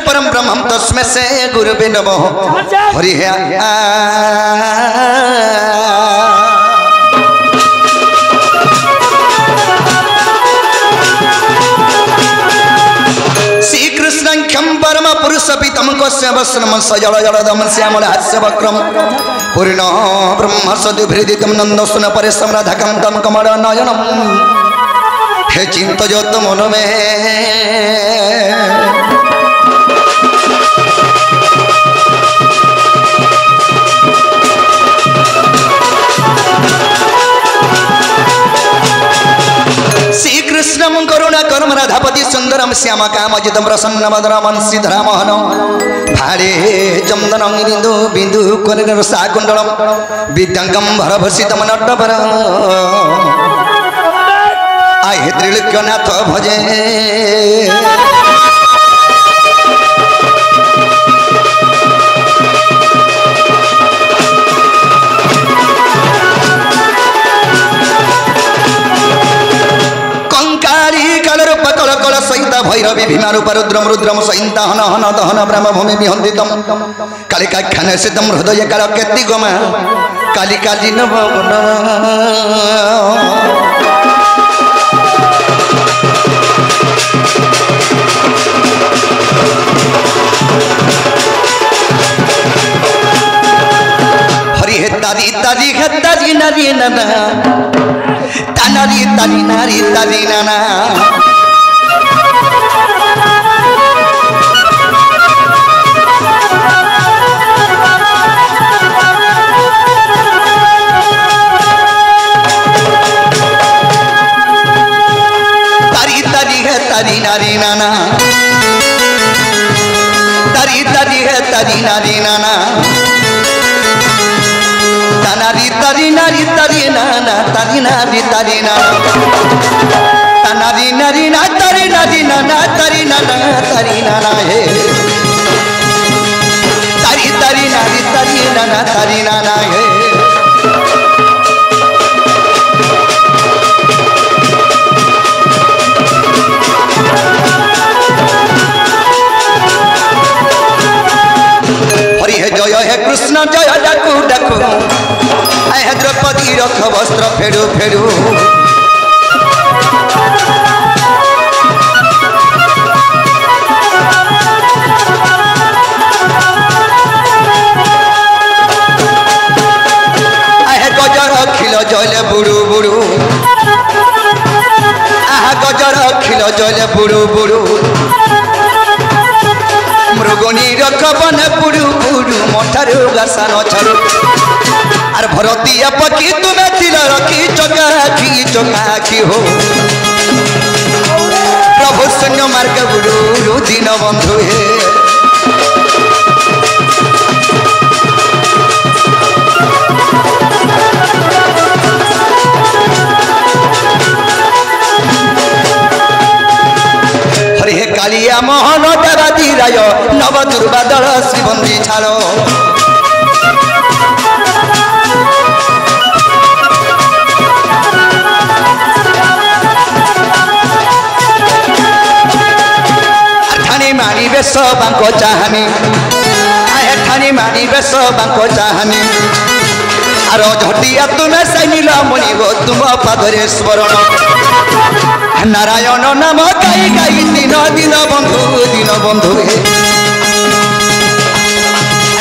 परम ब्रह्मम तस्मै से गुरुवे नमः हरि है श्री कृष्णं परम पुरुष पितम कस्य वस्त्रम सजल जलदम श्यामल हास्य वक्रम पूर्ण ब्रह्म सदुभृदितम नंदसन परिश्रम राधकम तम कमल नयनम हे चिंत जत मन में श्री कृष्णम करुणा कर्म राधापति सुंदरम श्याम कामजितम प्रसन्न मदरम श्रीधरा मोहन भाड़े चंदन बिंदु बिंदु कर साकुंडलम विद्यांगम भरभसितम नटवर आहे त्रिलोक्यनाथ भजे सहित भैरवी भीमा रूप रुद्रम रुद्रम सहित हन हन दहन ब्रह्म भूमि विहंदितम कालिका ख्यान सिद्धम हृदय काल केति गमा कालिका दिन भवन हरि हे तारी तारी हे तारी नारी नाना तानारी तारी नारी तारी नाना तारी नारी नाना तारी तारी है तारी नारी नाना तानारी तारी नारी तारी नाना तारी नारी तारी नाना तानारी नारी ना तारी नारी नाना तारी नाना तारी नाना है तारी तारी नारी तारी नाना तारी नाना है जय हे कृष्ण जय डाकू डाकू आए द्रौपदी रख वस्त्र फेरू फेरू आए गजर खिल जले बुड़ू बुड़ू आहा गजर खिल जले बुड़ू बुड़ू मृगनी रखबन पुड़ू पुड़ू मठारू गासान छाड़ू आर भरतिया पकी तुम्हें तिल रखी चकाखी हो प्रभु शून्य मार्ग बुड़ू दीन बंधु हे हे कालिया मोहन देवादी राय नव दुर्बादल श्रीबंदी छाड़ो ठानी मानी बेस बांको चाहनी आए ठानी मानी बेस बांको चाहनी आर झटिया तुम्हें सैनिल मणिगो तुम पादरे स्मरण नारायण नाम गाई गाई दिन दिन बंधु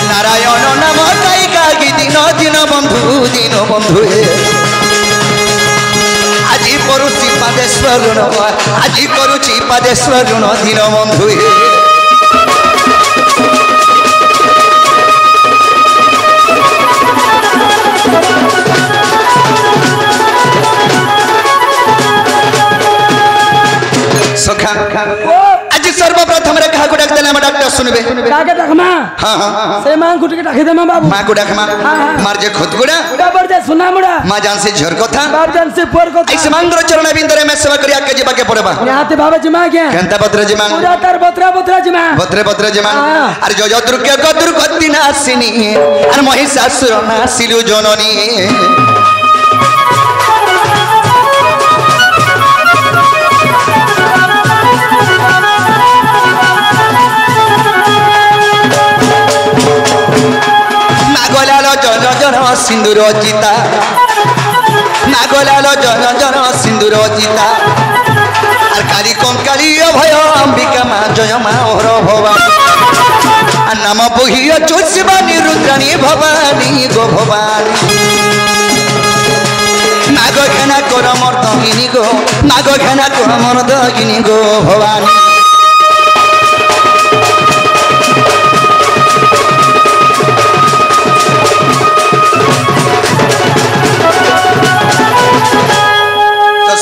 नारायण नाम गाई गाई दिन दिन बंधु आज करुची पादेश्वर आज करुची पादेश्वर दिन बंधु सखा आज सर्वप्रथम रे कहा को डाक देला म डॉक्टर सुनबे काके डकमा हां हां से मां गुट के डाके देमा बाबू मां को डकमा मार जे खुदगुड़ा उड़ा बर जे सुना मुड़ा मां जान से झर कथा बाप जान से पोर कथा ऐसे मंगल चरण बिंदरे में सेवा करिया के जीवा के पड़बा याते बाबा जी मां के केंता पत्र जी मां पूरा तर बत्रा जी मां बत्रे जी मां अरे जो जो दुर्ग के गदुर गति नासिनी अरे महिषासुर नासिलु जननी सिंदूर चिता नागलाल जन जन सिंदूर चिता আর কালী কঙ্কালী অভয় অম্বিকা মা জয় মা হর ভবানী আর নাম বহিয়া চোষিবাণী রুদ্রাণী ভবানী গো ভবানী নাগ ঘেনা কর মর্দগিনী গো নাগ ঘেনা কর মর্দগিনী গো ভবানী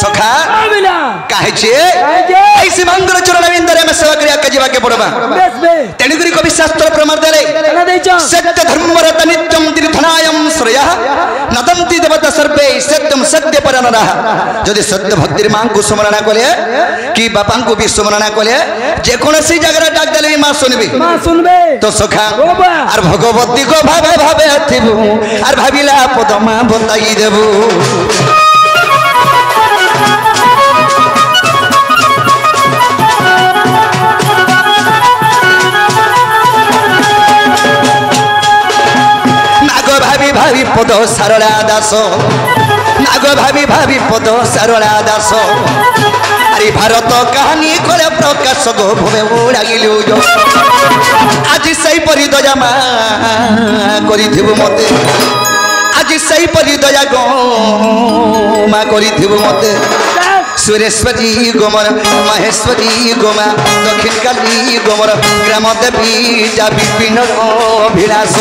सखा काहे ऐसे मंगल चरण विंदरे में सेवा करिया के जीवा के पड़बा तेणुकरी कवि शास्त्र प्रमाण देले सत्य धर्म रत नित्यम तीर्थनायम श्रेयः नदंती देवता सर्वे सत्यम सत्य परनरः जदि सत्य भक्तिर मां को स्मरण कले कि बापा को भी स्मरण कले जे कोनसी जगह डाक देले मां सुनबे तो सखा और भगवती को भावे भावे थिबु और भाबिला पद मां बताई देबु भावी पद सारला दास नाग भावी भावी पद सारला दास अरे भारत कहानी करे प्रकाश गो भवे उड़ागिलु जो आज सही परि दया मा करिथिबु मते आज सही परि दया गो मा करिथिबु मते सुरेश्वरी गोमर महेश्वरी गोमा दक्षिण काली गोमर ग्राम देवी जा विपिन अभिलाष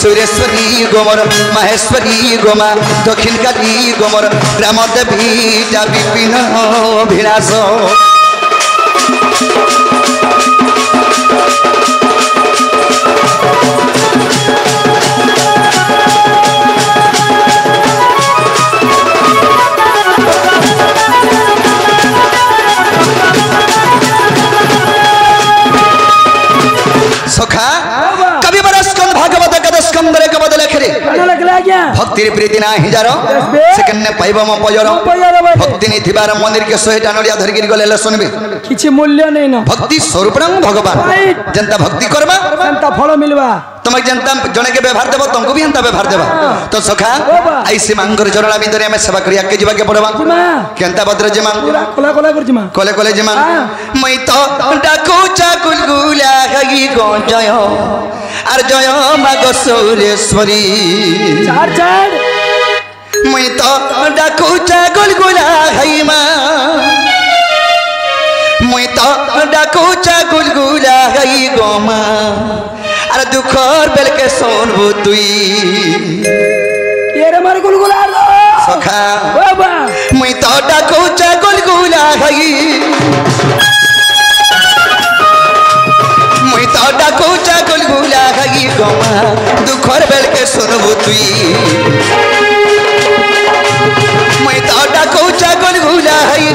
सुरेश्वरी गोमर महेश्वरी गोमा दक्षिण काली गोमर ग्राम देवी जा विपिन अभिलाष सखा कवि बरस्कंद भागवत स्कंदरे के बदले खरे भक्ति प्रीति ना ही जारो सेकंड ने पाइबो म पजरो भक्ति नि थिबार मंदिर के 100 टा नडिया धरि गिर गले सुनबे किछि मूल्य नै न भक्ति स्वरूपरंग भगवान जनता भक्ति करबा जनता फल मिलबा तुम जनता जने के व्यवहार देबो तुमको भी हंता व्यवहार देबा तो सखा ऐसे मांगर जरला भीतर में सेवा करिया के जीवा के पड़बा केनता भद्र जे मां कोला कोला कर जिमा कोले कोले जे मां मई तो डाको चा गुलगुला गई गो जय আর জয় মাগ সৌরেশ্বরী চার চার মুই তো ডাকু চাগল গুলা হাইমা মুই তো ডাকু চাগল গুলা হাই গোমা আর দুঃখর বেলকে শুনবু তুই এর মার গুলগুলা সখা বাবা মুই তো ডাকু চাগল গুলা হাই मुई तो डाकू चागल गुला गई गोमा दुखर बेल के सुनबू तुई मुई तो डाकू चागल गुला गई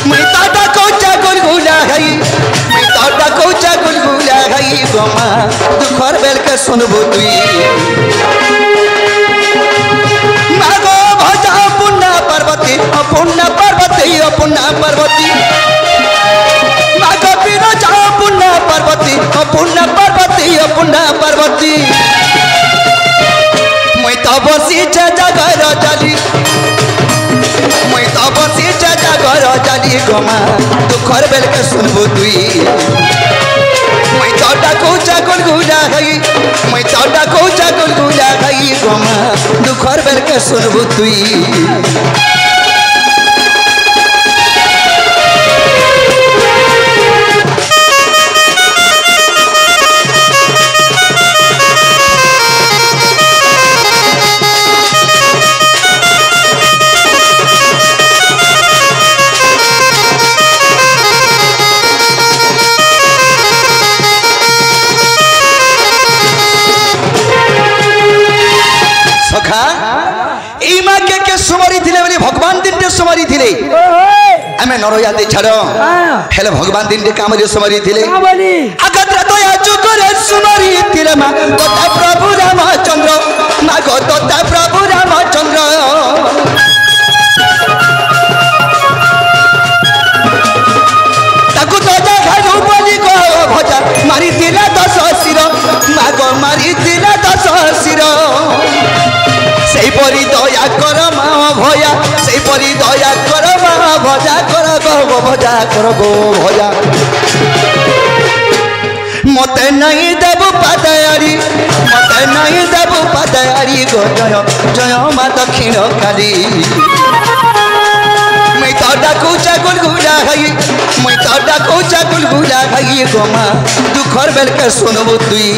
मुई तो डाकू चागल गुला गई मुई तो डाकू चागल गुला गई गोमा दुखर बेल के सुनबू तुई मागो भजा पुन्ना पार्वती पुन्ना पार्वती पुन्ना पार्वती मागो बिना जा पुन्ना पार्वती पुन्ना पार्वती पुन्ना पार्वती मुई तो बसी जागर जाली मुई तो बसी जागर जाली गोमा दुखर बेल के सुनबू तुई मुई तो डाकू चागल गुला गई मुई तो डाकू चागल गुला गई गोमा दुखर बेल के सुनबू तुई भगवान दिन सुमारी थिले आमे नरयाते छाड़ो हेले भगवान दिन काम सुमारी थिले आगद्रा दया चुकरे सुमारी थिले मा गोता प्रभु रामचंद्र मा गोता प्रभु रामचंद्र ताकु दजा घालू बोली को भजा मारी थिला 10 शिर मा गो मारी थिला 10 शिर परी दया कर भजा कर गो भजा कर गो भजा मते नहीं देबु पादयारी मते नहीं देबु पादयारी गो जय जय मा दक्षिण काली मैं तो डाकू चाकुल गुड़ा गई मैं तो डाकू चाकुल गुड़ा गई गो माँ दुखर बेल के सुनबू तुई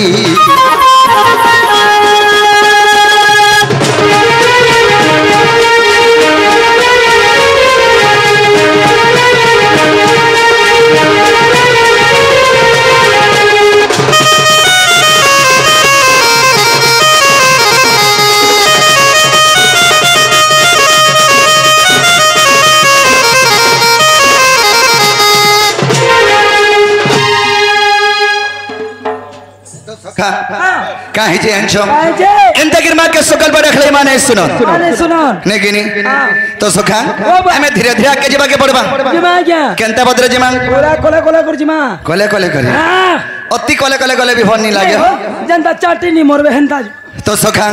काहे जे अंचो एंता गिरमा के सकल पर रखले माने सुनो नहीं गिनी तो सखा हमें धीरे धीरे आके जीवा के पड़बा जीवा क्या केंता बद्र जीमा कोले कोले कर जीमा कोले कोले कर अति कोले कोले कोले भी भन नहीं लागे जनता चाटी नहीं मोरबे हेंता तो सखा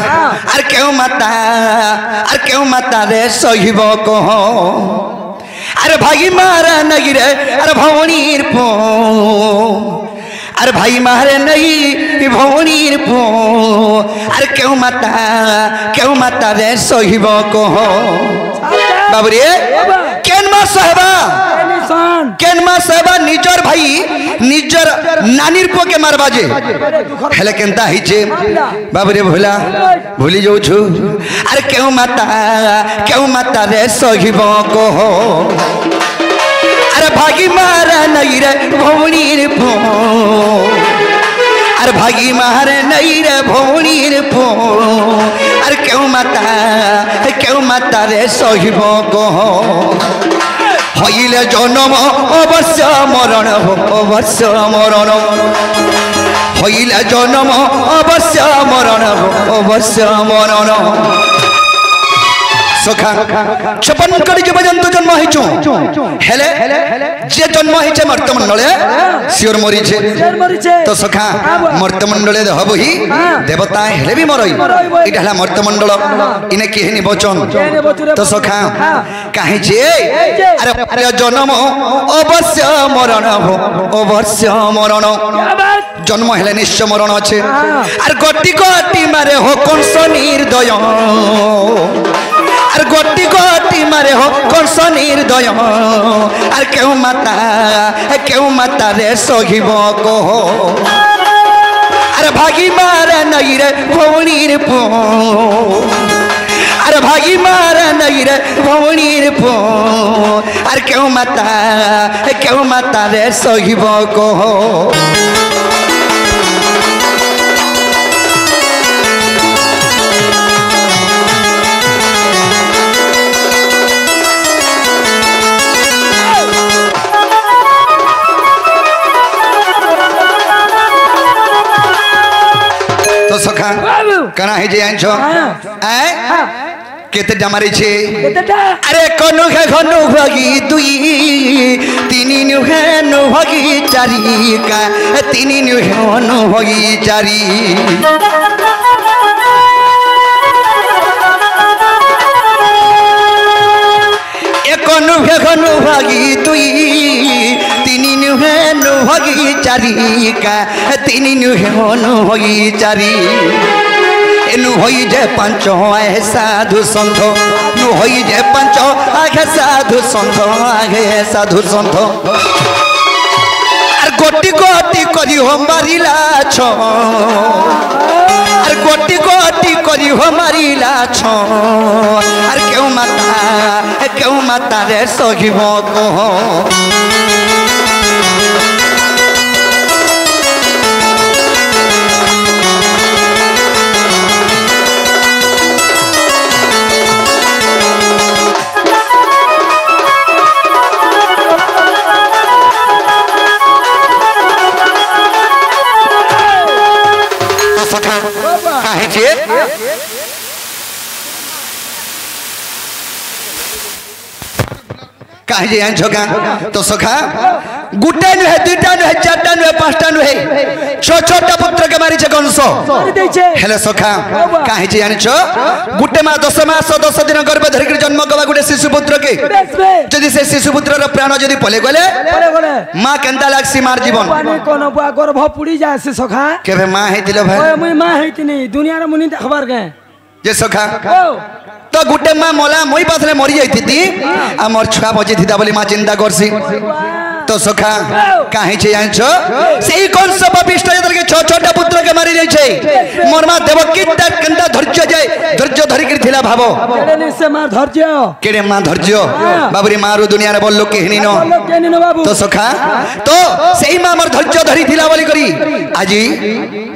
अरे क्यों माता रे सहिबो को अरे भाई मारा नहीं रे अरे भवनीर पो अरे भाई मारे नहीं भवनीर पो अरे क्यों माता रे सहिब को बाबू रे केनमा सहबा निजर भाई निजर नानीर पो के मारबा जे हेले केनता हिचे बाबू रे भूली जाऊ छु अरे क्यों माता रे सहिब को अरे भागी मारा नहीं रे भवनीर पो अरे भागी मारे नहीं रे भवनीर पो अरे क्यों माता रे सहिब को हईले जन्म अवश्य मरण हईले जन्म अवश्य मरण सखा 56 कोटी जीव जंतु जन्म होइछु हेले जे जन्म होइछे मर्तमंडले सियोर मरिछे तो सखा मर्तमंडले देहबही देवता हेले भी मरई इटा हला मर्तमंडल इने केहनी वचन तो सखा काहे जे अरे जन्म अवश्य मरण जन्म हेले निश्चय मरण अच्छे अरे गट्टी गट्टी मारे हो कंस निर्दय अरे गोटी मारे हो कंस निर्दय अरे क्यों माता रे सहिब को अरे भागी मारे नहीं रे भवनीर पो अरे भागी मारे नहीं रे भवनीर पो अरे क्यों माता रे सहिब को तो सखा कना है जे आंछो केते डमारी छे अरे कोनु है घनु भगी दुई तीनी नु है नु भगी चारी का तीनी नु है नु भगी चारी कोनु है घनु भगी दुई तीनी नु है नु भगी चारी का तीनी नु है नु भगी चारी एनु होई जे पंच आए साधु संत नु होई जे पंच आगे साधु संत अरे गोटी करी हो मारिला छ अरे गोटी करी हो मारिला छ अरे क्यों माता रे सहिब को कहीं जे आंछ का तो सखा गुटे नुहे दुईटा नुहे चारटा नुहे पांचटा नुहे छोटा पुत्र के मारी कंस हेले सखा कहीं जे आंछ गुटे माँ 10 मास 10 दिन गर्भ धरिक जन्म गवा गोटे शिशु पुत्र के जदि से शिशु पुत्र प्राण जदि पले गले माँ केंता लागसी मार जीवन कोन बुआ गर्भ पुड़ी जाय से सखा केबे माँ हेतिलो भाई ओए मुई माँ हेतिनी दुनिया रे मुनि देखबार के जे सखा तो गुटे माँ मोला मोई पाथले मरी जाइथि आ मोर छुआ बजे थिता बोली माँ चिंता करसी तो सखा कहीं छे आंछो सेही कंस पापिष्ट जतर के छोटा पुत्र के मारी जाय छे मोर माँ देवकी तार कंदा धैर्य धरि के थिला भाबो केडे से मार धैर्य केडे माँ धैर्य बाबरी मारू दुनिया रे बोललो केहनी न बाबू तो सखा तो सेही माँ मोर धैर्य धरि थिला बोली करी आजी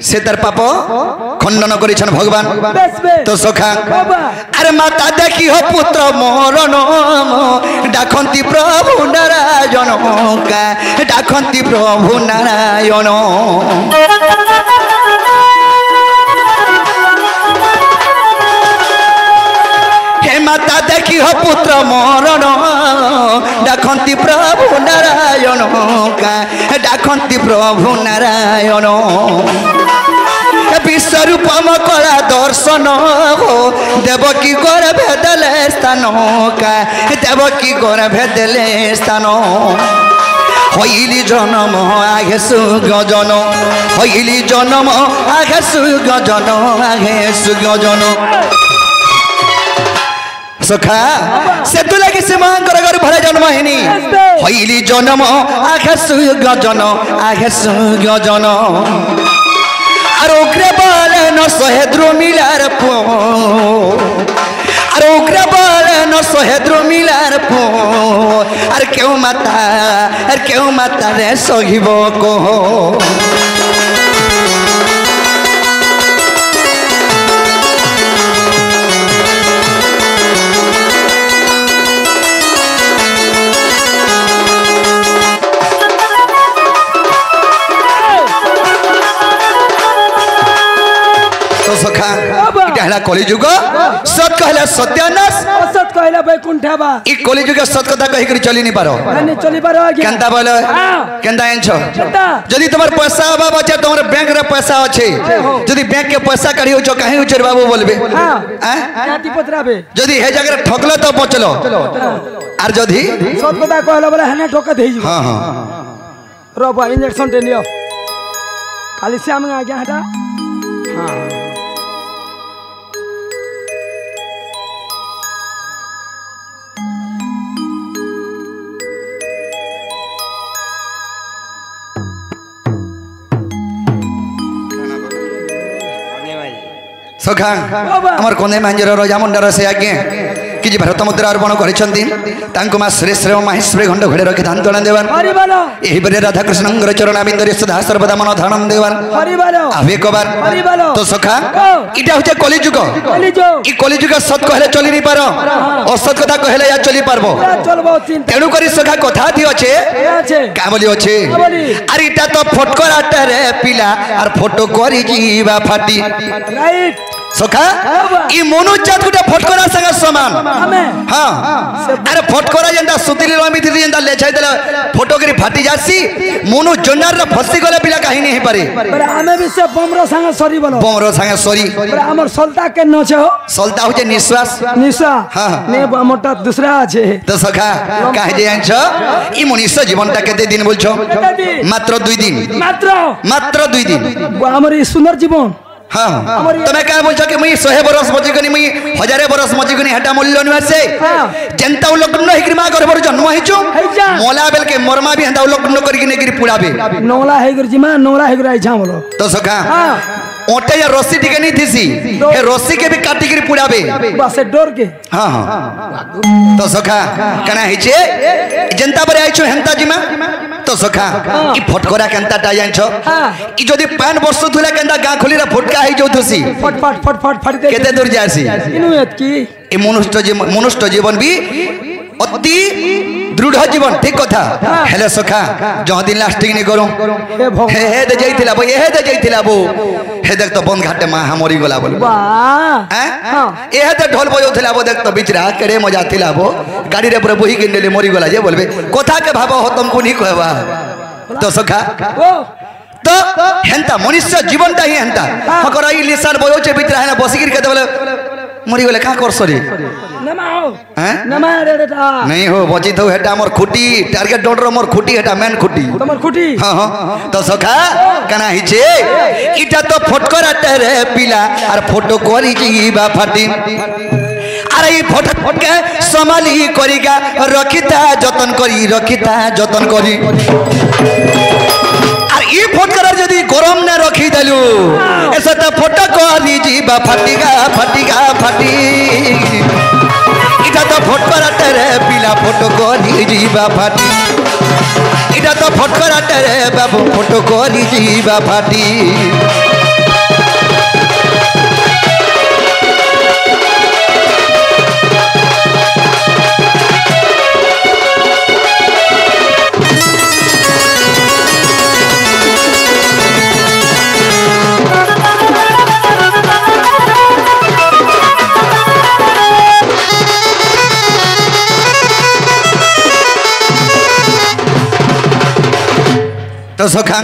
से तार पाप खंडन करिछन भगवान तो सखा अरे माता देखी हो पुत्र मोर नाम डाकंती प्रभु नारायण का डाकंती प्रभु नारायण हे माता देखी हो पुत्र मोर डाकंती प्रभु नारायण का डाकंती प्रभु नारायण विश्वरूपम कला दर्शन हो देवकी गर्भे देले स्थान का देवकी गर्भे देले स्थान हईली जन्म आगे सुगजन हईली जन्म आगे सुगजन आगे सुगजन सखा से तू लगे से मां कर भरे जन्म हेनी हईली जन्म आगे सुगजन आगे सुगजन अरोग्र बाल न सहेद्रो मिलार पो अरोग्र बाल न सहेद्रो मिलार पो अरे क्यों माता रे सहिबो को सखा इटा कलिजुग सत कहला सत्यानाश सत कहला बैकुंठा बा ई कलिजुग सत कथा कहि कर चली नि पारो नहीं चली पारो केंता बोले केंता एंछो जदी तमर पैसा बा बच्चा तमर बैंक रे पैसा अछि जदी बैंक के पैसा काढियो छ काहे उचर बाबू बोलबे हैं जाति पत्राबे जदी हे जगह ठकलो तो बचलो आर जदी सत कथा कहला बोले हने ठोक देई हां हां रोबा इंजेक्शन दे लियो खाली श्याम आ गया हटा हां सखा हमर कोने मांजर राजा मुंडार से आगे कि जे भारत मुद्रा अर्पण करिसंती तांको मा श्रेष्ठ महेश्वरी घंट घड़े रखि धान तोड़ा देवान हरि बोलो एही बरे राधा कृष्णंगर चरण बिंदरे सदा सर्वदा मन धारण देवान हरि बोलो आवे कबार हरि बोलो तो सखा इटा होते कलिजुग ई कलिजुग सत कहले चली नि पारो असत कथा कहले या चली पारबो चलबो चिंता तेनु करी सखा कथा थी अच्छे का बोली अच्छे अरे इटा तो फटकराटा रे पिला आर फोटो करी जीवा फाटी राइट सखा ई मनुष्य जात गुटे फटकरा संग समान हां अरे फटकरा जेंता सुतिली रमी थी जेंता लेछाई देला फोटो करी फाटी जासी मनु जन्नार रे फसी गले पिला काहे नहीं पारे पर हमें भी से बमरो संग सरी बोलो बमरो संग सरी पर हमर सलता के न छे हो सलता होजे निश्वास हां ने मोटा दूसरा छे तो सखा काहे जे आंछ ई मनुष्य जीवनटा केते दिन बोलछो मात्र 2 दिन मात्र 2 दिन हमर सुंदर जीवन हाँ तमे क्या बोल कि मुई 100 बरस बची गनी मुई 1000 बरस बची गनी हटा मूल्य नसे जनता लग्न हिकरी मा गर्भर जन्म हिचो मोला बेल के मरमा भी हंदा लग्न करके नेगिरी पुड़ाबे नोला हेगर जिमा नोला हेगर आई छा बोलो तो सखा ओटे या रस्सी टिके नहीं थीसी हे रस्सी के भी काटी के पुड़ाबे बस डर के हां हां तो सखा कना हिचे जनता पर आइछो हंता जिमा तो सखा ई फटकरा केंता टा जाइछो ई जदी पान बरसु थुला केंता गा खोली रा फटका ही जो थसी फट दे केते दूर जासी इनु एत की ए मनुष्य जीवन भी अति दृढ़ जीवन ठीक कथा हेले सखा जह दिन लास्टिंग नहीं करो हे दे जाइथिला बो हे दे जाइथिला बो हे देख तो बंद घाटे माँ मरी गला बोल ए तो ढोल बजाउला वो देख तो बिचरा केड़े मजा थिला वो गाड़ी रे पूरा बोही के मरी गला जे बोलबे कथा के भाव हो तुमको नहीं कहबा तो सखा तो हेंता मनुष्य जीवनटा ही हेंता हकर ई लिसान बजाउचे बिचरा है बसिगिर के बोले मरी गले का करसरी नहीं हो बची तो हेटा मोर खुटी टारगेट डोडर मोर खुटी हेटा मेन खुटी तमर खुटी हां हां तो सखा कना हिचे इटा तो फटकरा रे पिला और फोटो करी जीवा फाटी अरे ई फोटो फटके समाली करिगा रखिता जतन करी और ई फटकरा जदी गरम ने रखी देलु ऐसा तो फोटो करी जीवा फाटी इटा तो फटकरा रे पिला फोटो करी जीवा फाटी इटा तो फटकरा रे बाबू फोटो करी जीवा फाटी तो सखा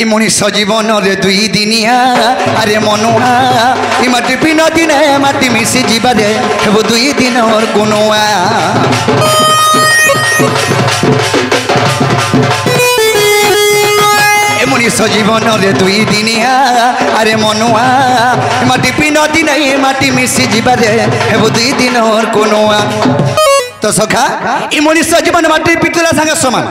इ मनुष्य जीवन रे दुई दिनिया अरे मनुआ इ माटी पिन दिन माटी मिसी जीवा रे हेबो दुई दिन और गुनुआ ए मनुष्य जीवन रे दुई दिनिया अरे मनुआ माटी पिन दिन माटी मिसी जीवा रे हेबो दुई दिन और गुनुआ तो सखा ई मनुष्य जीवन माटिर पितुला संगे समान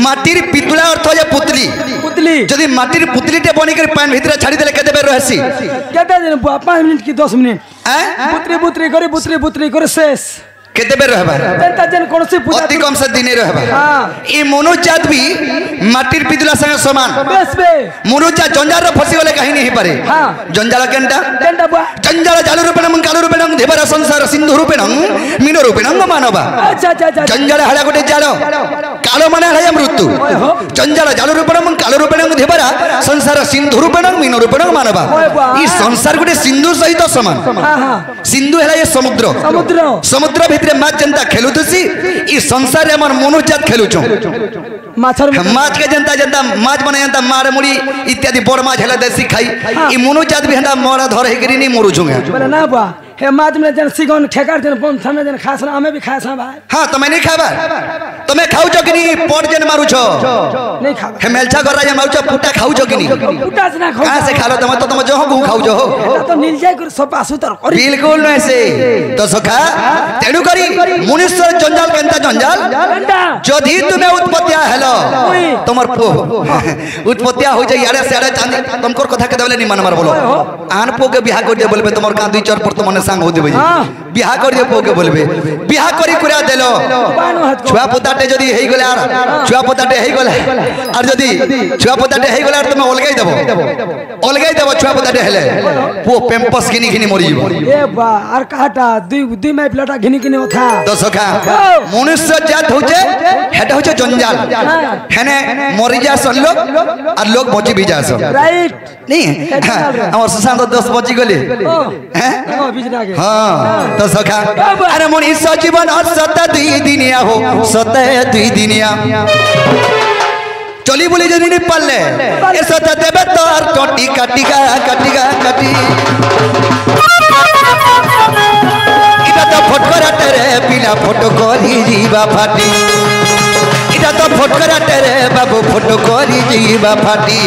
माटिर पितुला अर्थ जे पुतली जदी माटिर पुतलीटे बनी कर पानी भीतर छाड़ी देले केते बेर रहसी केते दिन 5 मिनट की 10 मिनट बुतरी करे शेष केते बेर रहबा एंता जन कोनसी पूजा अति कम से दिने रहबा ई मनुजात भी माटिर पितुला संगे समान मनुजा जंजार फसी गले कहीं नहीं पारे जंजाल केंटा बुआ जंजाल जालु रूपेण कालु रूपेण देवरा संसार सिंधु रूपेण मीन रूपेण मानवा अच्छा जंजाल हला गोटे जाल कालो माने हला मृत्यु जंजाल जालु रूपेण कालु रूपेण देवरा संसार सिंधु रूपेण मीन रूपेण मानवा ई संसार गोटे सिंधु सहित समान सिंधु हला ये समुद्र भितरे माछ जनता खेलुतसी ई संसार रे हमर मनुजात खेलुचो माछ के जनता माछ बने जनता मार मुड़ी इत्यादि बड़ माछ हला देसी खाई ई मनुजात भी हंदा मोरा धर हे करी नी मरुजुंगे बोले ना बा हे माछ में जन सिगन ठेकार जन बम थमे जन खास ना हमें भी खास है भाई हां तुम्हें नहीं खाबा तुम्हें खाऊ छ कि नहीं पट जन मारू छ नहीं खाबा हे मेलछा कर राजा मारू छ पुटा खाऊ छ कि नहीं पुटा से ना खाऊ कहां से खा लो तुम जो हो खाऊ जो हो तो नील जाय कर सब आसुतर करी बिल्कुल ऐसे तो सखा तेनु करी मनुष्य जंजाल केंता जंजाल जदी तुम्हें उत्पत्तिया हेलो तुमर पो उत्पत्तिया हो जाय यारे से चांदी तुमको कथा के देबले नहीं मनमार बोलो आन पो के बियाह कर दे बोलबे तुमर का दुई चार पर तुमने सांग हो देबे बियाह कर दे पो के बोलबे बियाह करी कुरा देलो छुआ पोताटे जदी हेई गले आर छुआ पोताटे हेई गले आर जदी छुआ पोताटे हेई गले आर तुम अलगाई देबो छुआ पोताटे हेले पो पेम्पस घिनी मरि जीवो ए बा आर काटा दुई माइ प्लेटा घिनी होथा तो सखा मनुष्य जात होचे हेटा होचे जंजाल हेने मरि जासन लोग और लोग बची भी जासन राइट नहीं हमर सुशांत 10 बची गले हैं बिजना के हां तो सखा अरे मनुष्य जीवन सत दुई दिनिया हो सत दुई दिनिया चली बोली जनी नहीं पाले ए सत देबे तोर टोटी काटिगा इटा तो फटकरा रे पिला फोटो करी जीवा फाटी इटा तो फटकरा रे बाबू फोटो करी जीवा फाटी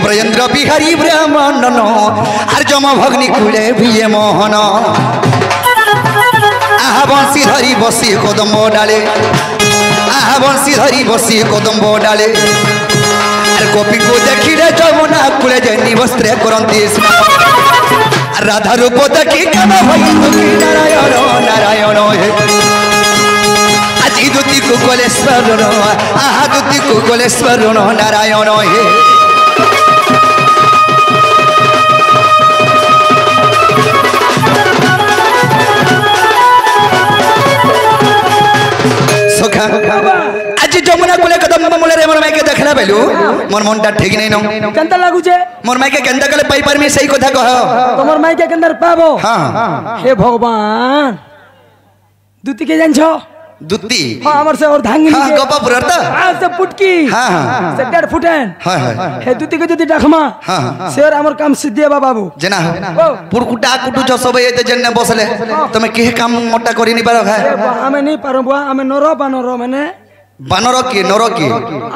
ब्रजेंद्र बिहारी ब्राह्मण आर जम भग्नि कुले भी मोहन आहा बंशी धरी बसी कदम्ब डाले आहा बंशी धरी बसी कदम्ब डाले आर गोपी को देखिले जमुना कुले जनी वस्त्र करंती राधा रूप देखी कान भई दुखी नारायण नारायण हे আজি দুতি কুকুলেশ্বর আহা দুতি কুকুলেশ্বর নারায়ণ হে সখা আজি যমুনা কুলে কদম মূলে রে মোর মাইকে দেখলা বেলু মোর মনটা ঠিক নাই ন কেনতা লাগুছে মোর মাইকে কেনতা কলে পাই পারমি সেই কথা কহ তোমার মাইকে কেনদার পাবো হ্যাঁ হে ভগবান দুতি কে জানছো দুতি हां हमर से और धांगी हां गोपापुर त हां से पुटकी हां से 1.5 फुटेन हां हे दुति के जदी डाखमा हां शेर हमर काम सिद्धि बा बाबू जना हो पुरकुटा कुटु जो सब एते जन्ने बसले तमे के काम मोटा करी नि पारो खा हमें नहीं पारो बुआ हमें नरो बानरो माने बानर की नरो की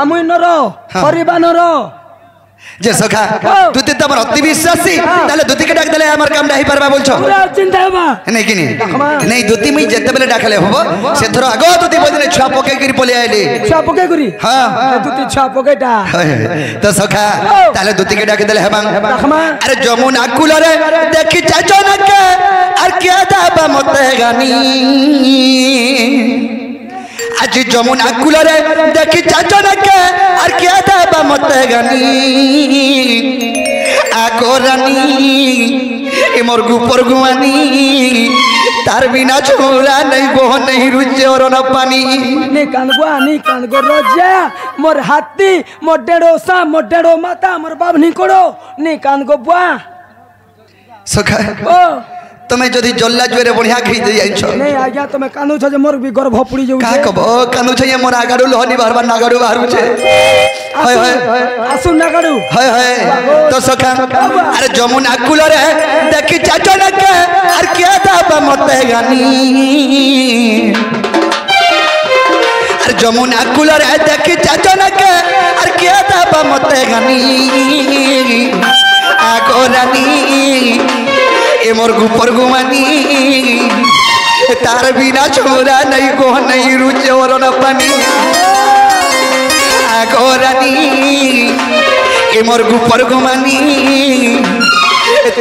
आमुई नरो हरि बानरो जे सखा तुते तमर अति विश्वासी ताले दुति के डाक देले हमर काम नाही परबा बोलछो पूरा चिंता बा नहीं कि नहीं दुति मी जते बेले डाकले होबो से थरो आगो दुति बोदिने छुआ पके करी पले आइले छुआ पके करी हां दुति छुआ पकेटा तो सखा ताले दुति के डाक देले हेबां अरे जमुना कुल रे देखि चाचो न के और क्या दाबा मते गानी आज जमुना कुल रे देखि चाचो न के और क्या दाबा मते गानी आगोरानी ए मोर गुपर गुआनी तार बिना छोरा नहीं गो नहीं रुचे और न पानी नी कान गो रोजा मोर हाथी मोर डेड़ो सा मोर डेड़ो माता मोर बाप नी कोड़ो नी कान गो बुआ सखा ओ तमे जदी जल्ला जोरे बढ़िया खई दे जाइछो नहीं आज्ञा तमे कानु छ जे मोर भी गर्भ पुड़ी जाउ का कबो कानु छ ये मोर आगाडू लोहनी बारबार नागाडू बाहरु छे हाय हाय आसु नागाडू हाय हाय तो सखा अरे जमुना कुल रे देखि चाचो न के और क्या दाबा मते गानी अरे जमुना कुल रे देखि चाचो न के और क्या दाबा मते गानी आगोरानी ए मोर गुपर गुमानी तार बिना छोरा नहीं गो नहीं रुचे और न पानी आगोरानी ए मोर गुपर गुमानी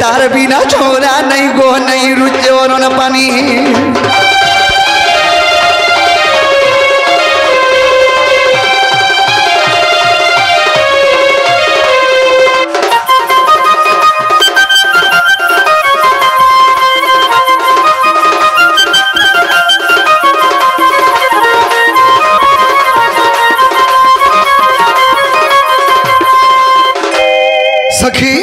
तार बिना छोरा नहीं गो नहीं रुचे और न पानी सखी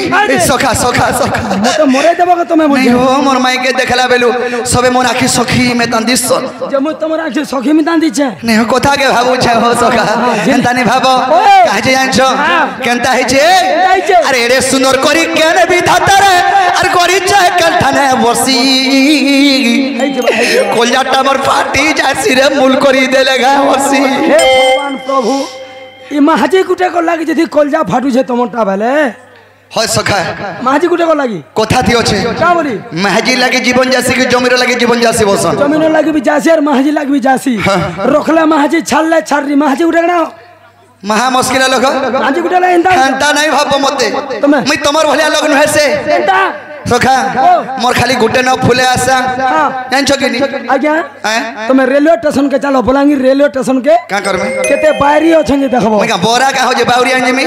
सखा सखा सखा तो मोरे देबो के तमे नहीं हो मोर माई के देखला बेलु सबे मोर आखी सखी में तंदिस जे मु तमर आखी सखी में तांदी छे नहीं हो कथा के भाबू छे हो सखा केनता नहीं भाबो काहे जे जानछो केनता है छे अरे एड़े सुंदर करी केने विधाता रे अरे करी छे कलठाने बसी कोलजाटा मोर फाटी जासी रे मूल करी देले गा बसी हे भगवान प्रभु ई महाजी कुटे को लागी जदी कोलजा फाटू छे तमटा भेले হয় সখা মাহাজি গুটে কো লাগি কথা থি আছে কা বলি মাহাজি লাগি জীবন যাসি কি জমির লাগি জীবন যাসি বসন জমির লাগি বি যাসি আর মাহাজি লাগি বি যাসি রখলা মাহাজি ছাড়লে ছাড়রি মাহাজি গুটে না মহা মুশকিল লোক মাহাজি গুটে না এন্তা নাই ভাব মতে তুমি মই তোমার ভলিয়া লগন হেসে এন্তা सखा मोर खाली गुटे न फुले आशा जानछो कि आज्ञा तुम रेलवे स्टेशन के चलो बलांगीर रेलवे स्टेशन के का करबे केते बायरी अछन देखबो मैं का बोरा का हो जे बाउरी अंजमी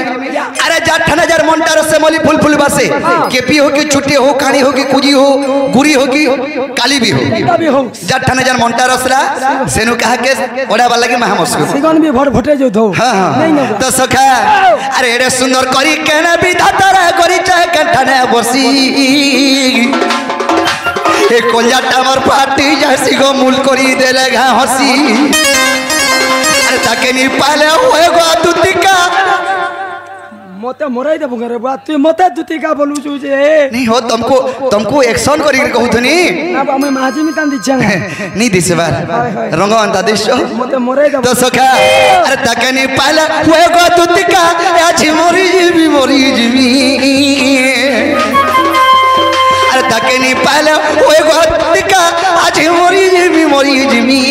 अरे 8,000 मोंटार से मोली फुल फुल बासे केपी हो कि छुट्टी हो कानी हो कि कुजी हो गुरी हो कि काली भी हो 8,000 मोंटार असला सेनु कहा के ओडा वाला के महामस्को सिगन भी भट भटे जो थो नहीं तो सखा अरे एडे सुंदर करी केना विधाता रे करी चाहे कंठाने बसी ए कोलजाटा मोर फाटी जासी गो मूल करी देले घा हसी अरे ताके नी पाले होए गो दुतिका मते मोराई देबो रे बात तू मते दुतिका बोलू छु जे नहीं हो तुमको एक्शन करी कहू थनी ना हम माजी में तान दिछन नहीं दिसे बार रंगवन ता दिसो मते मोराई देबो तो सखा अरे ताके नी पाले होए गो दुतिका आछि मोरी जीवी अरे ताके नी पाले होए गो दुतिका आछि मोरी जीवी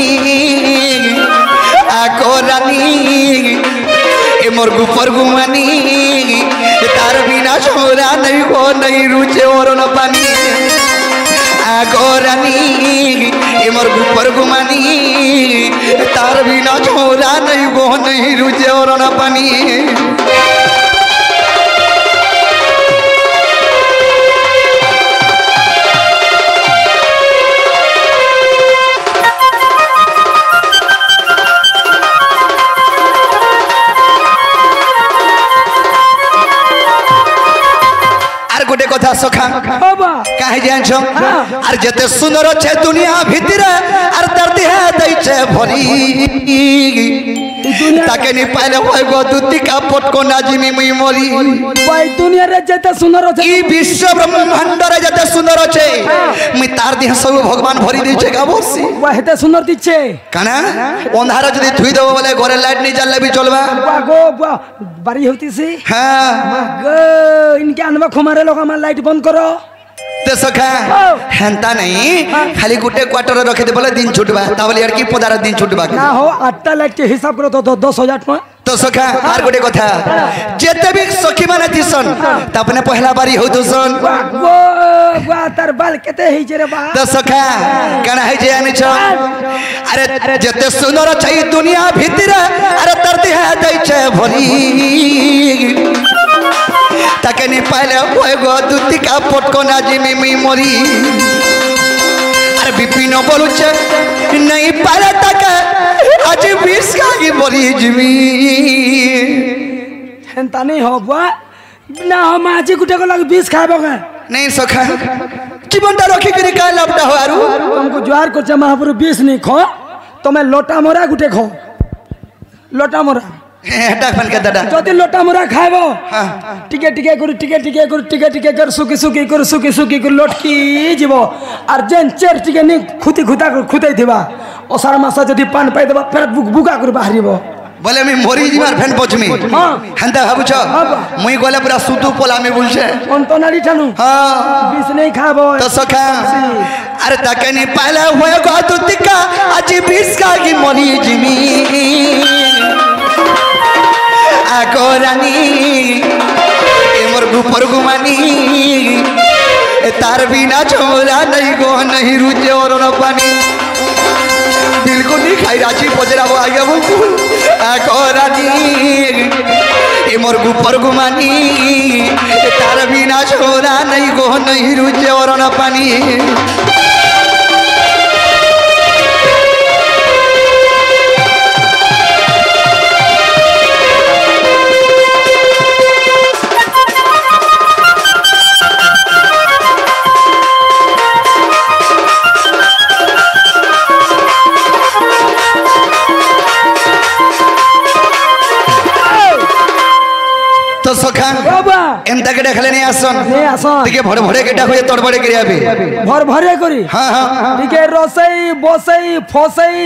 आको रानी ए मोर गुपर गुमानी तार बिना छोरा नहीं को नहीं रुचे और न पानी रानी ए मोर गुपर गुमानी तार बिना छोरा नहीं वो नहीं रुचे और ना पानी गोटे कथा सखा कहे जान आर जते सुंदर छे दुनिया भीतर आर धरती है दैछे भरी ताके नि पाले होय गो दुती का पटको नाजिमी मुई मरी भाई दुनिया रे जते सुंदर छे ई विश्व ब्रह्मांड रे जते सुंदर छे मुई तार देह सब भगवान भरी दै छे गाबोसी वाहते सुंदर दिछे काना अंधार जदी थुई देबो बोले घरे लाइट नि जलले भी चलबा गो बारी होती सी हां गो इनके अनवा खुमारे लोग हमारा लाइट बंद करो ते सखा हेंता नहीं खाली गुटे क्वार्टर रखे दे बोले दिन छुटबा तावले यार की 15 दिन छुटबा ना हो 8टा लाइट के हिसाब करो तो 10,000 में तो सखा आर गोटे कथा जेते भी सखी माने दिसन त अपने पहला बारी हो दुसन वो तार बाल केते ही जे रे बा तो सखा कना है जे आनी छ अरे जेते सुंदर छै दुनिया भीतर अरे तरती है दै छै भरी ताके नि पाले होय गो दुती का पटको नाजिमी मुई मरी अरे विपिन बोलुचे नहीं पाले ताके आज 20 का की मरी जिमी हेंता नहीं हो बा ना हम आज गुटे को लग 20 खाबो के नहीं सखा जीवन ता रखी के का लाभटा हो आरु तुमको ज्वार को महापुर 20 नहीं खो तो मैं लोटा मोरा गुटे खो लोटा मोरा हेटा फन के दादा जति लोटा मोरा खाबो टिके टिके कर सुकी कर लोटकी जीवो और जेन चेर टिके नि खुती खुता खुतै दिबा ओसार मासा जदी पान पाइ देबा फेर बुका कर बाहरिबो बोले मैं मोरी जीवार फैन पछमी हंता भाबुछ मुई गले पूरा सुतु पोला में बुलछे अंतनारी ठानु हां 20 नहीं खाबो तो सखा अरे ताके नि पाले होय गो तुतिका आज 20 का की मरी जिमी आको रानी ए मोर गुपर गुमानी तार बिना छोरा नहीं गो नहीं रुचे और न पानी बिल्कुल नहीं खाई राची पजराबो आगे वो आको रानी ए मोर गुपर गुमानी तार बिना छोरा नहीं गो नहीं रुचे और न पानी तो सखा बाबा एंता के देखले नहीं आसन ठीक भरे भरे केटा होय तड़बड़े करिया बे भर भरे करी हां हां ठीक है रोसई बोसई फोसई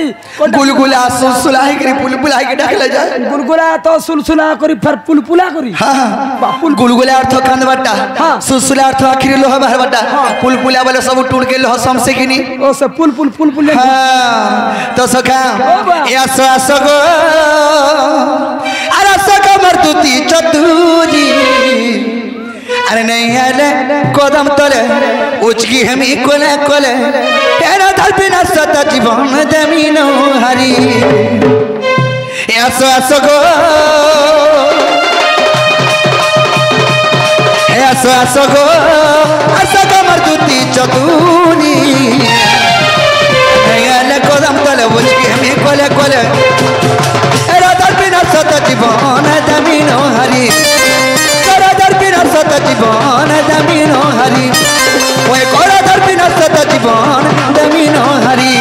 गुलगुला सुलसुलाई करी पुलपुलाई के देखले जा गुलगुला तो सुलसुला करी फिर पुलपुला करी हां गुलगुला अर्थ कांद बट्टा सुलसुला अर्थ आखिर लोहा बाहर बट्टा पुलपुला वाले सब टूट के लोहा समसे किनी ओ से पुल हां तो सखा या सो गो अरे सखा मरतुती चतुरी अरे नहीं आले कदम तले उचकी हम कोले कोले तेरा धल बिना सता जीवन जमीनो हरी ऐसो गो ऐसो गो ऐसा कमर दूती चतुरी नहीं आले कदम तले उचकी हम कोले कोले तेरा धल बिना सता जीवन जमीनो हरी सत जीवन जमीनो हरी ओए कोरा धरती सत जीवन जमीनो हरी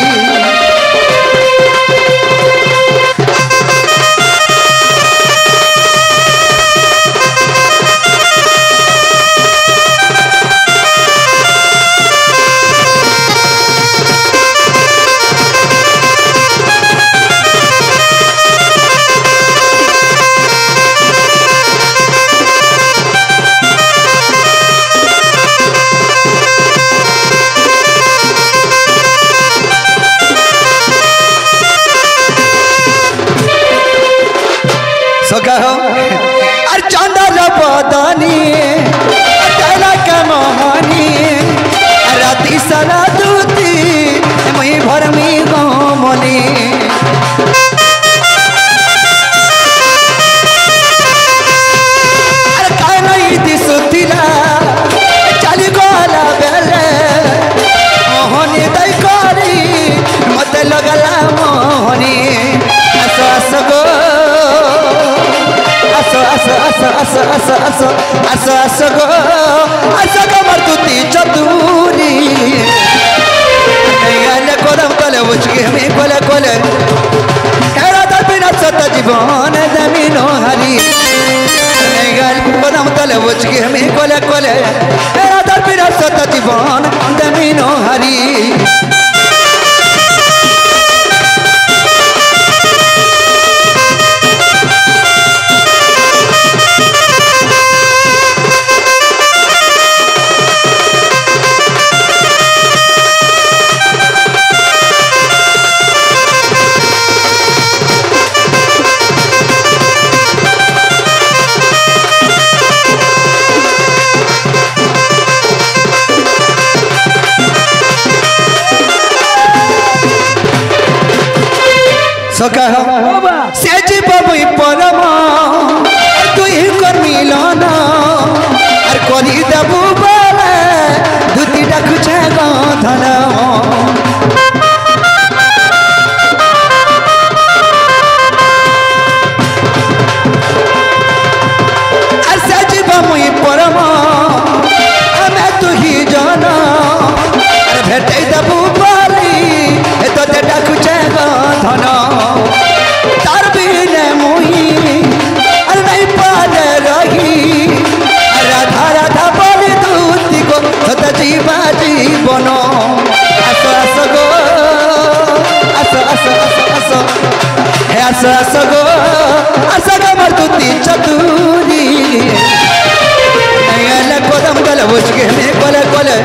गो मर्दुती चतुरी कदम तले बुझके हमें कोले कोले हेरा दर बिना सत जीवन जमीनो हरी कदम तले बुझके हमें कोले कोले हेरा दर बिना सत जीवन जमीनो हरी से जीवई परम तुई कर मिलन और करी देबू बोले धुती डाकुछे गधन से जीवई परम हमें तुही जन और भेटै देबू बोली तोते डाकुछे गधन तार बिने मुई अरे नहीं पाले रही राधा राधा बोली दूती को सत जीवा जीवन आस आस गो आस आस आस आस हे आस आस गो मर्दुती चतुरी कदम गले बुझके में कोले कोले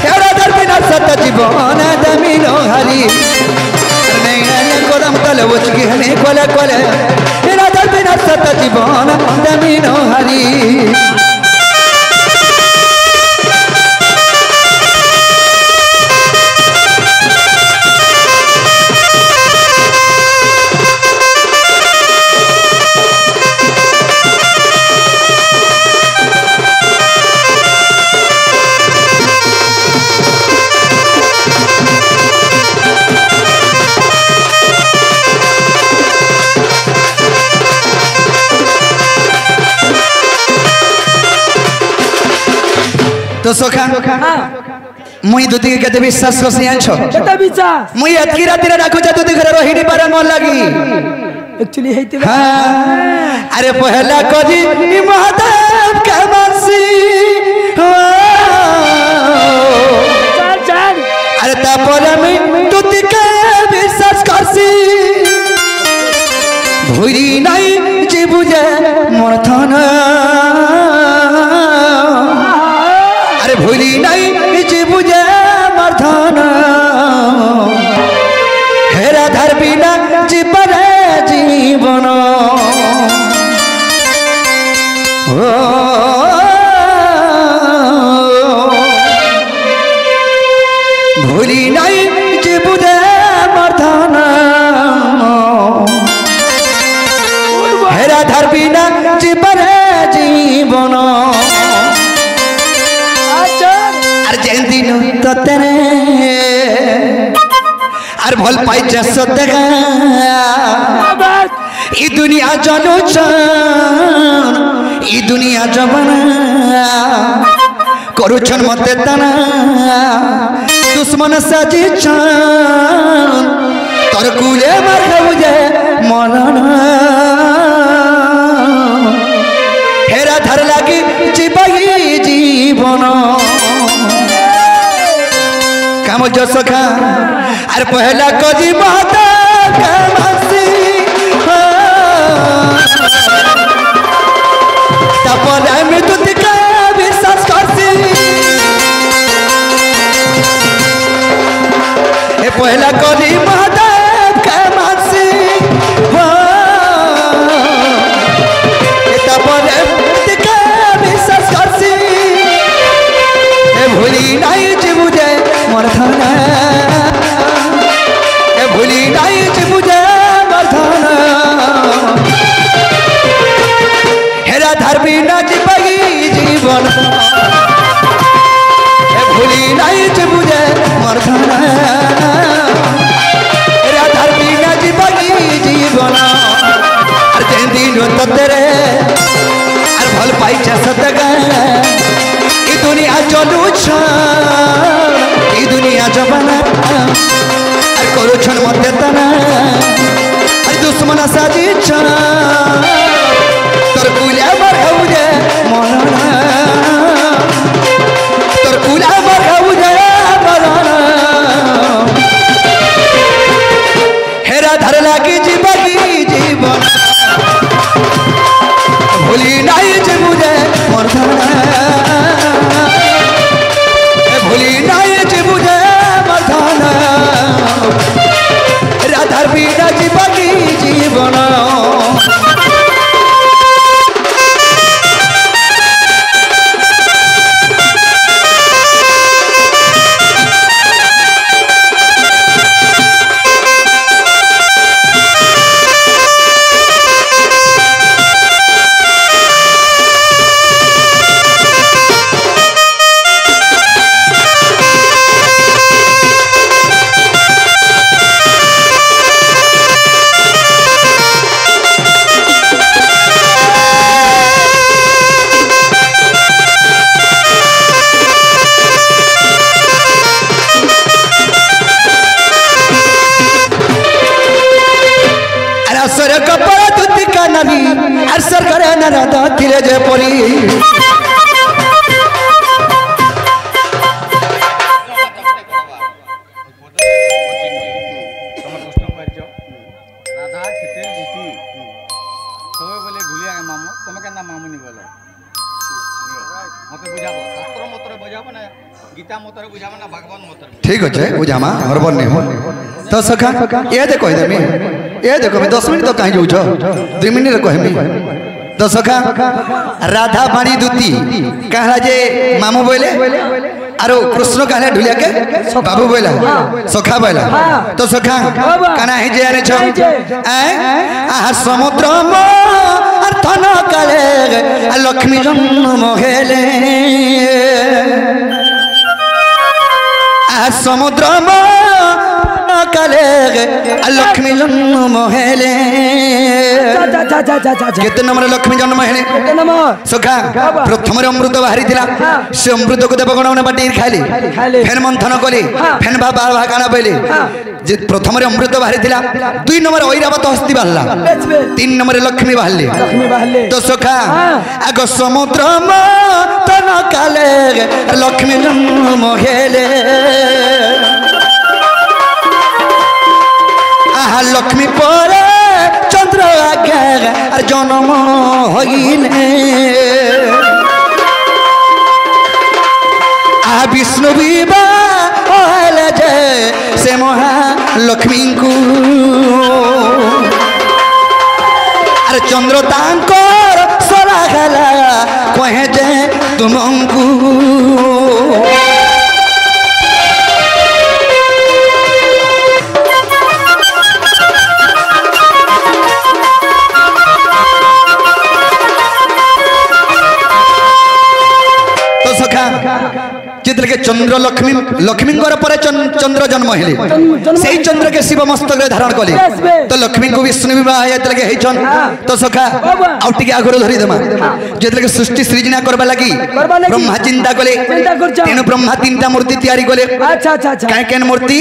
हेरा दर बिना सत जीवन जमीनो हरी कदम तले बुझके हमें कोले कोले हेरा दर बिना सत जीवन जमीनो हरी तो सोखा मुई दुती के कते विश्वास करसी आछो कते विश्वास मुई अतकी राती रे राखु जा दुती घरे रोहिणी पारा मन लागी एक्चुअली हेते हां अरे पहला कजी महादेव के मासी चल चल अरे तापर में दुती के विश्वास करसी भुरी नहीं जे बुझे मोर थाना भूली नहीं जी बुझे मर्दान हेरा धर बिना जी परे जीवन भूली नहीं जी बुझे मर्दान हेरा धर बिना जी परे जीवन तो तेरे और भल पाई जैसो देखा ई दुनिया जानो चान ई दुनिया जमाना करुछन मते तना दुश्मन साजी चान तोर कुले मार बुझे मरना हेरा धर लागी जीवई जीवन काम जो सखा अरे पहला कजी माता के मासी तपना में तू दिखा विश्वास करसी ए पहला कजी माता के मासी तपना दिखा विश्वास करसी ए भूली नहीं जीवुजे मरथाना ए भूली नहीं जी बुझे मरथाना हेरा धर बिना जीवई जीवन ए भूली नहीं जी बुझे मरथाना हेरा धर बिना जीवई जीवन और दिन दिन तो तेरे भल पाई सतगा ई दुनिया चलू ई दुनिया जबाना আর করুছন মধ্যে তানা আর দুশ্মন সাজি তোর কুলে আমার হাউজে মরনা তোর কুলে আমার হাউজে মরনা হেরা ধার লাগি জীবনী জীবন ভুলি নাই যে বুঝে মরনা ভুলি নাই যে বুঝে মরনা রাধার বিনা জীবনী জীবন রাধা ধীরে যে পরি ठीक अच्छे बुझामा हरबर नहीं हो तो सखा ये देखो ये देखो मैं 10 मिनट तो कहीं जाऊँ 2 मिनट कहमी तो सखा राधा पानी दूती कहला जे मामू बोले आरो कृष्ण कहला ढुलिया के बाबू बोला सखा बोला तो सखा काना है जे आने छ आ समुद्र म अर्थन काले लक्ष्मी जन्म मोहेले आ समुद्र म काले लक्ष्मी जन्म मोहेले केते नंबर लक्ष्मी जन्म हेले सखा प्रथम अमृत बाहरी थिला से अमृत को देवगण ने बाटी खाली फेन मंथन कली फेन बाबा काना पइले जे प्रथम अमृत बाहरी थिला 2 नंबर ऐरावत हस्ती बाहला 3 नंबर लक्ष्मी बाहले तो सखा आगो समुद्र म तन काले लक्ष्मी जन्म हेले आहा लक्ष्मी पर चंद्र आगे और जन्म होइले आ विष्णु विवाह होले जे से महा लक्ष्मी को और चंद्र तांकर सोला गला कहे जे तुमको के चंद्र लक्ष्मी लक्ष्मी पर चंद्र जन्म हेले से चंद्र के शिव मस्तक धारण कले तो लक्ष्मी को विष्णु विवाह लगे हेचन तो सखा आउ टिके आगरो धरि देमा जेतले के सृष्टि सृजना करबा लागि ब्रह्मा चिंता कले तेनु ब्रह्मा तीनटा मूर्ति तैयारी कले अच्छा अच्छा अच्छा काहे केन मूर्ति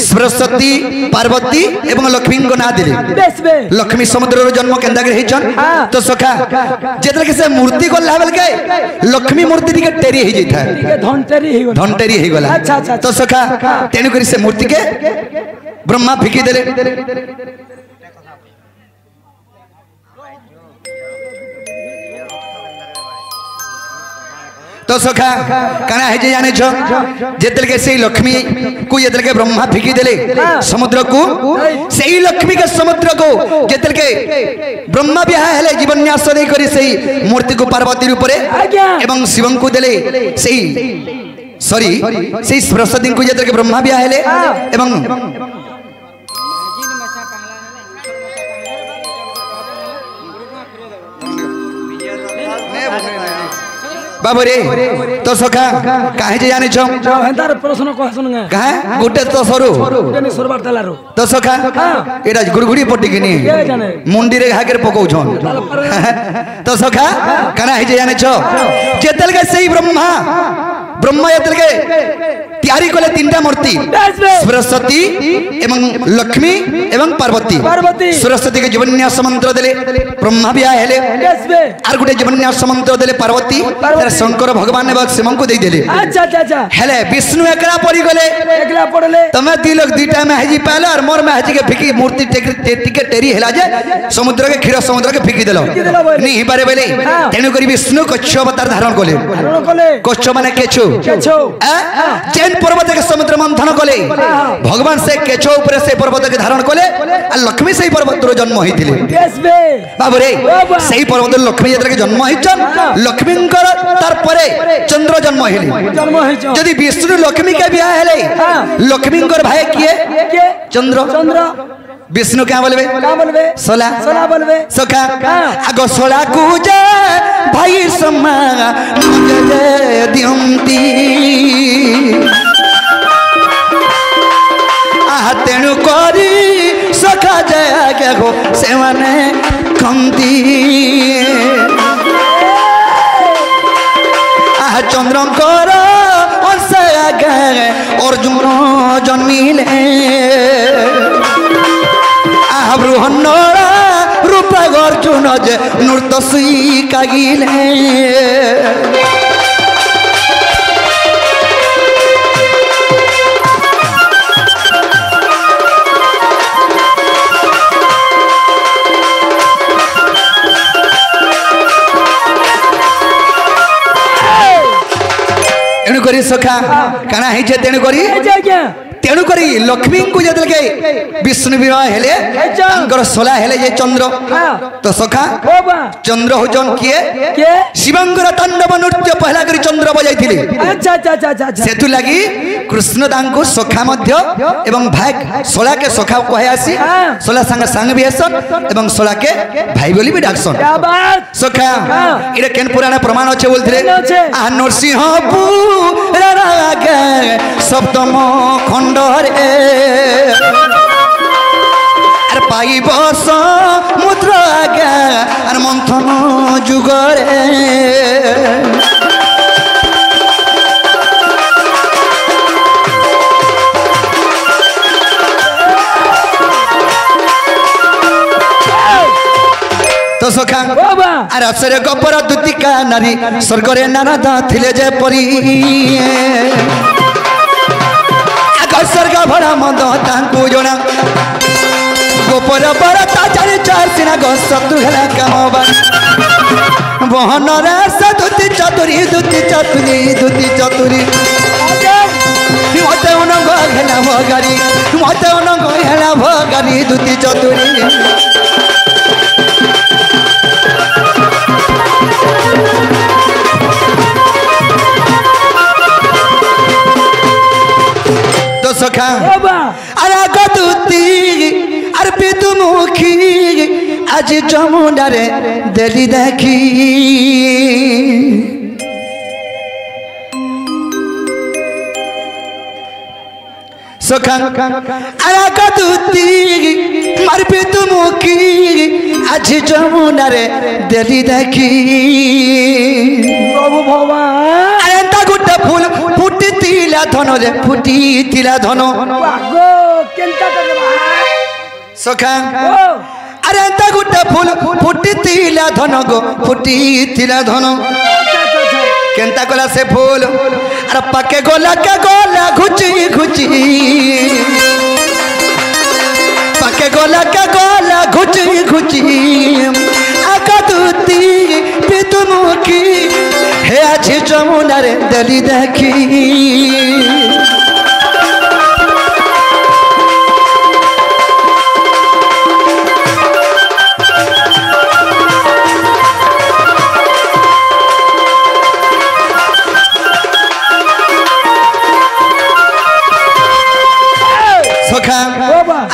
सरस्वती पार्वती एवं लक्ष्मी को ना दिले लक्ष्मी समुद्र रो जन्म केंदा के हेचन तो सखा जेतले के से मूर्ति को लावल के लक्ष्मी मूर्ति टिके टेरी हे जैथा धनटेरी ही गला तो सखा तेनु करी से मूर्ति के ब्रह्मा फिकी देले तो सखा काना है जे जाने छ जेतल के से लक्ष्मी को जेतल के ब्रह्मा फिकी देले समुद्र को सेही लक्ष्मी के समुद्र को जेतल के ब्रह्मा विवाह हेले जीवन न्यास दे करी सेही मूर्ति को पार्वती रूप रे एवं शिवं को देले सेही सॉरी सेही सरस्वती को जेतल के ब्रह्मा विवाह हेले एवं बाबू रे तो सखा काहे जे जानि छ हेतार प्रश्न कह सुन काहे गुटे तो सरू गुटे सुरबार तलारो तो सखा एटा गुरगुड़ी पट्टी किनी मुंडी रे घाकर पकौ छन तो सखा काहे जे जानि छ जेतल के सही ब्रह्मा एतल के तैयारी कले तीनटा मूर्ति सरस्वती एवं लक्ष्मी एवं पार्वती सरस्वती के जीवन्यास मंत्र देले ब्रह्मा भी हेले आर गुटे जीवन्यास मंत्र देले पार्वती शंकर भगवान एवं शिव को दे देले अच्छा हेले विष्णु एकला पड़ी गले तमे दी लोग दुईटा में हेजी पाले और मोर में हेजी के फिकी मूर्ति टिके टेरी हेला जे समुद्र के क्षीर समुद्र के फिकी देलो नहीं पारे बेले तेनु करी विष्णु कच्छ अवतार धारण कले कच्छ माने केछु जैन पर्वत के समुद्र मंथन कले भगवान से केछो ऊपर से पर्वत के धारण कले आ लक्ष्मी से पर्वत रो जन्म होइतिले बाबू रे सही पर्वत लक्ष्मी जतरे के जन्म होइचन लक्ष्मींकर तार परे चंद्र जन्म हेले यदि विष्णु लक्ष्मी के बियाह हेले लक्ष्मींकर भाई किए चंद्र विष्णु क्या बोलबे सोला बोलबे सखा आगो सोला कुजे भाई सम्मा नगे दियंती आहा तेणु करी सखा जया के गो से माने कंती आहा चंद्रंकर अंशे आगे अर्जुन जन्मिले बृहन्नरा रूप अर्जुन जे नृत्य शिखागिले तेणु करी सखा काना है जे तेणु करी तेणु करी लक्ष्मी को जतल के विष्णु विवाह हेले अंकर सोला हेले जे चंद्र तो सखा चंद्र होजन किए शिवंकर तांडव नृत्य पहला करी चंद्र बजाइथिले अच्छा सेतु लागि कृष्ण तांको सखा मध्य एवं भाई सोला के सखा कहे आसी सोला संग भी हसन एवं सोला के भाई बोली भी डाकसन सखा इरे केन पुराण प्रमाण अछि बोलथिले आ नरसिंहपु रागे सप्तम खंड अरे पाई बस मुद्र आगे अरे मंथन जुगरे तो सखा अरे अक्षर गपर दुतिका नारी स्वर्गरे नारद थिले जे परी स्वर्ग भरा मद तांकु जना गोपर पर ताचारी चार सिना गो शत्रु हेला कामबान बहन रे से दुति चतुरी मते उनंग हेला भगारी दुति चतुरी तो सखा अरे गदुती अर्पित मुखी आज जमुना रे देली देखी सखा अरे गदुती अर्पित मुखी आज जमुना रे देली देखी प्रभु भगवान अरे ता गुटे फूल फुटितिला धन रे फुटितिला धन आगो केनता करबा सखा अरे ता गुटे फूल फुटितिला धन गो फुटितिला धन केनता कला से फूल अरे पके गोला के गोला घुची पके गोला के गोला घुची आका दूती पितुमुखी हे आज जमुना रे देली देखी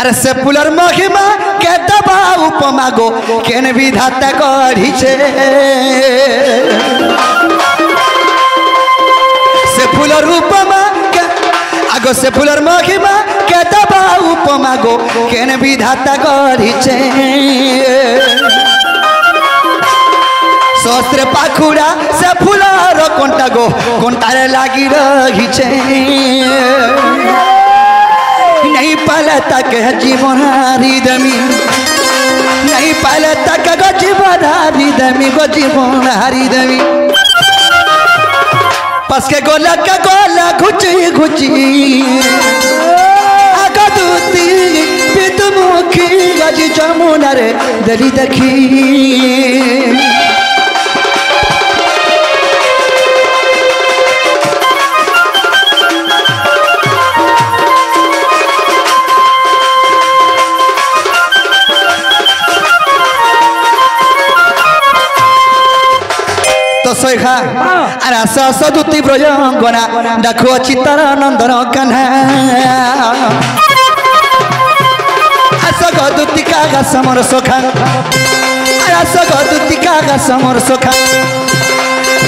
अरे से पुलर महिमा के दबा उपमा गो केन विधाता करी छे फूल रूपमा आगो से फूलर महिमा के दबा उपमा गो केन विधाता गरिछे शस्त्र पाखुड़ा से फूलर कोंटा गो कोंटारे लागी रहिछे नहीं पाले तक जीवन हारी दमी नहीं पाले तक गो जीवन हारी दमी गो जीवन हारी दमी पस के गोला घुची घुची आगदूती पितमुखी गजी जमुना रे दली देखी सोखा अरे सदुती ब्रजंगना डाकुआ चित्तर नंदन कन्हा सगदुती का समर सोखा अरे सगदुती का समर सोखा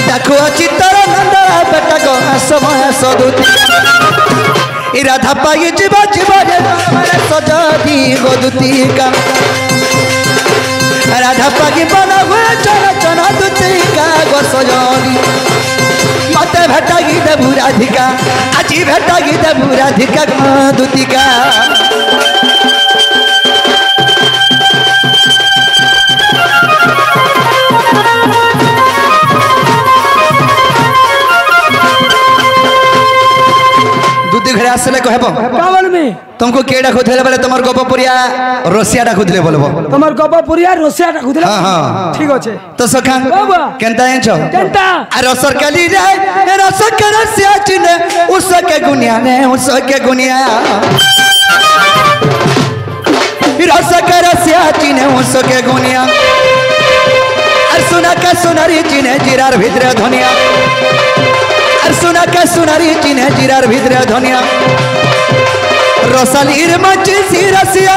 डाकुआ चित्तर नंदन बेटा गो समय सदुती राधा पाई जीव जीव सजी गदुती का राधा पागी बना हुए चना चना दुती का गोसजनी मते भेटा गीत बुराधिका आजी भेटा गीत बुराधिका दुतिका दुती घरे आसले कहबो कावल में तुमको के डाकुले बोले तुम गोपपुरिया रोसिया डाकुले बोलबो तुम गोपपुरिया रोसिया डाकुले हां हां ठीक अछि तो सखा केनता एछो केनता आ रसर कली रे रसर के रसिया चिने उसके गुनिया ने उसके गुनिया रसर के रसिया चिने उसके गुनिया अर सुना के सुनारी चिने जिरार भितरे धनिया अर सुना के सुनारी चिने जिरार भितरे धनिया रसलीर मची सिरसिया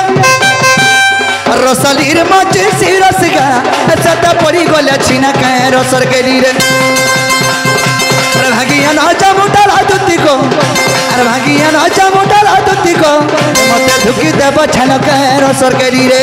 रसलीर मची सिरसिया सता पड़ी गले छिना के रसर के लीरे अरे भागिया न चमुटाला दुती को अरे भागिया न चमुटाला दुती को मते धुकी देब छन के रसर के लीरे